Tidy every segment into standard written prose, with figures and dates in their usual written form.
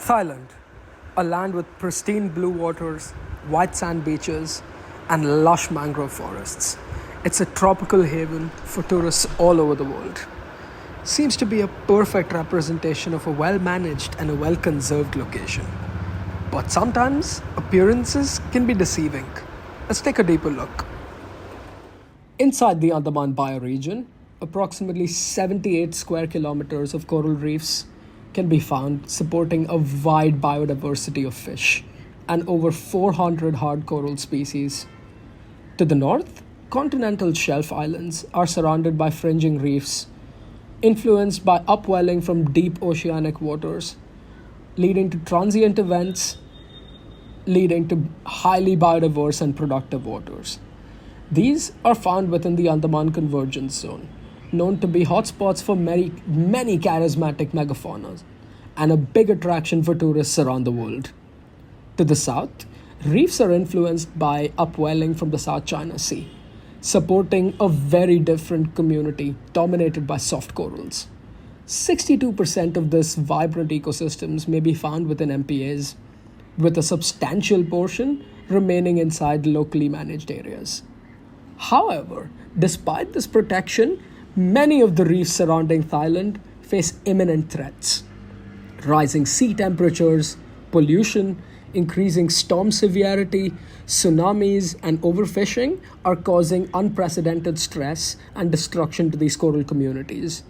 Thailand, a land with pristine blue waters, white sand beaches, and lush mangrove forests. It's a tropical haven for tourists all over the world. Seems to be a perfect representation of a well managed and a well conserved location. But sometimes appearances can be deceiving. Let's take a deeper look. Inside the Andaman bioregion, approximately 78 square kilometers of coral reefs can be found, supporting a wide biodiversity of fish and over 400 hard coral species. To the north, continental shelf islands are surrounded by fringing reefs, influenced by upwelling from deep oceanic waters, leading to transient events, leading to highly biodiverse and productive waters. These are found within the Andaman Convergence Zone, known to be hotspots for many charismatic megafaunas and a big attraction for tourists around the world. To the south, reefs are influenced by upwelling from the South China Sea, supporting a very different community dominated by soft corals. 62% of this vibrant ecosystems may be found within MPAs, with a substantial portion remaining inside locally managed areas. However, despite this protection, many of the reefs surrounding Thailand face imminent threats. Rising sea temperatures, pollution, increasing storm severity, tsunamis, and overfishing are causing unprecedented stress and destruction to these coral communities.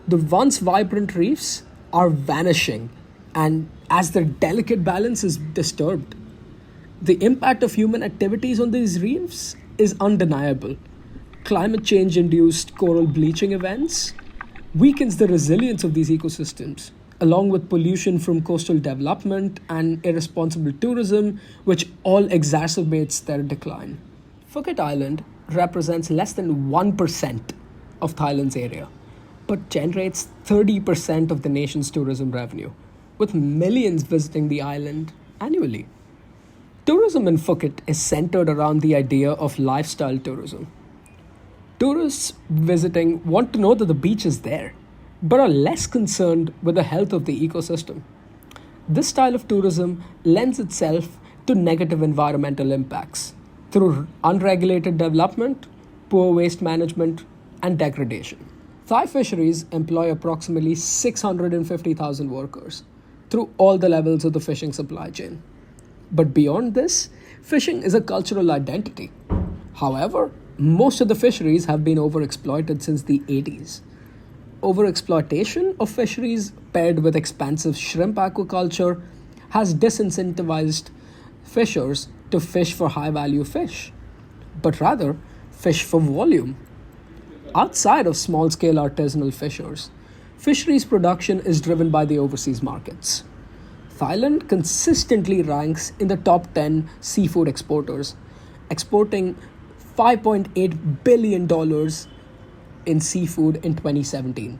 The once vibrant reefs are vanishing, and as their delicate balance is disturbed, the impact of human activities on these reefs is undeniable. Climate change induced coral bleaching events weakens the resilience of these ecosystems, along with pollution from coastal development and irresponsible tourism, which all exacerbates their decline. Phuket Island represents less than 1% of Thailand's area, but generates 30% of the nation's tourism revenue, with millions visiting the island annually. Tourism in Phuket is centered around the idea of lifestyle tourism. Tourists visiting want to know that the beach is there, but are less concerned with the health of the ecosystem. This style of tourism lends itself to negative environmental impacts through unregulated development, poor waste management, and degradation. Thai fisheries employ approximately 650,000 workers through all the levels of the fishing supply chain. But beyond this, fishing is a cultural identity. However, most of the fisheries have been overexploited since the 80s. Overexploitation of fisheries paired with expansive shrimp aquaculture has disincentivized fishers to fish for high value fish, but rather fish for volume. Outside of small scale artisanal fishers, fisheries production is driven by the overseas markets. Thailand consistently ranks in the top 10 seafood exporters, exporting $5.8 billion in seafood in 2017.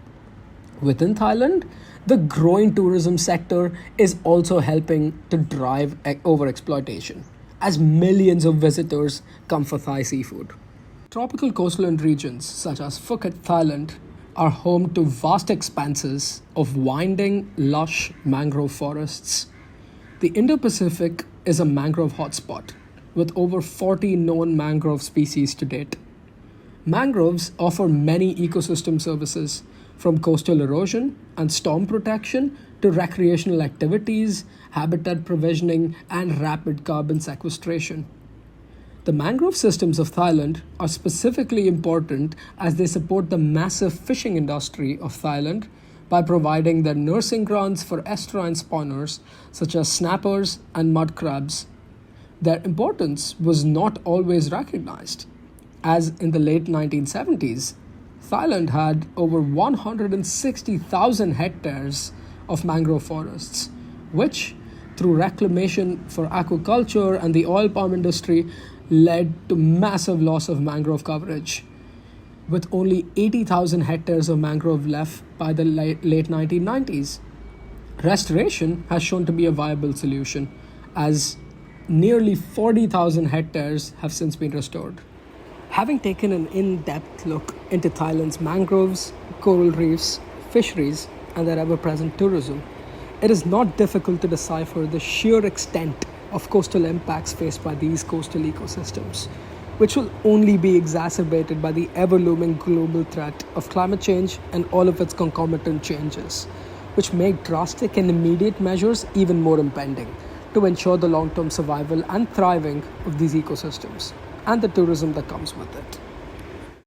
Within Thailand, the growing tourism sector is also helping to drive overexploitation, as millions of visitors come for Thai seafood. Tropical coastline regions such as Phuket, Thailand, are home to vast expanses of winding, lush mangrove forests. The Indo-Pacific is a mangrove hotspot, with over 40 known mangrove species to date. Mangroves offer many ecosystem services, from coastal erosion and storm protection to recreational activities, habitat provisioning, and rapid carbon sequestration. The mangrove systems of Thailand are specifically important as they support the massive fishing industry of Thailand by providing their nursing grounds for estuarine spawners such as snappers and mud crabs. Their importance was not always recognized, as in the late 1970s, Thailand had over 160,000 hectares of mangrove forests, which, through reclamation for aquaculture and the oil palm industry, led to massive loss of mangrove coverage, with only 80,000 hectares of mangrove left by the late 1990s. Restoration has shown to be a viable solution, as nearly 40,000 hectares have since been restored. Having taken an in-depth look into Thailand's mangroves, coral reefs, fisheries, and their ever-present tourism, It is not difficult to decipher the sheer extent of coastal impacts faced by these coastal ecosystems, which will only be exacerbated by the ever looming global threat of climate change and all of its concomitant changes, which make drastic and immediate measures even more impending to ensure the long term survival and thriving of these ecosystems and the tourism that comes with it.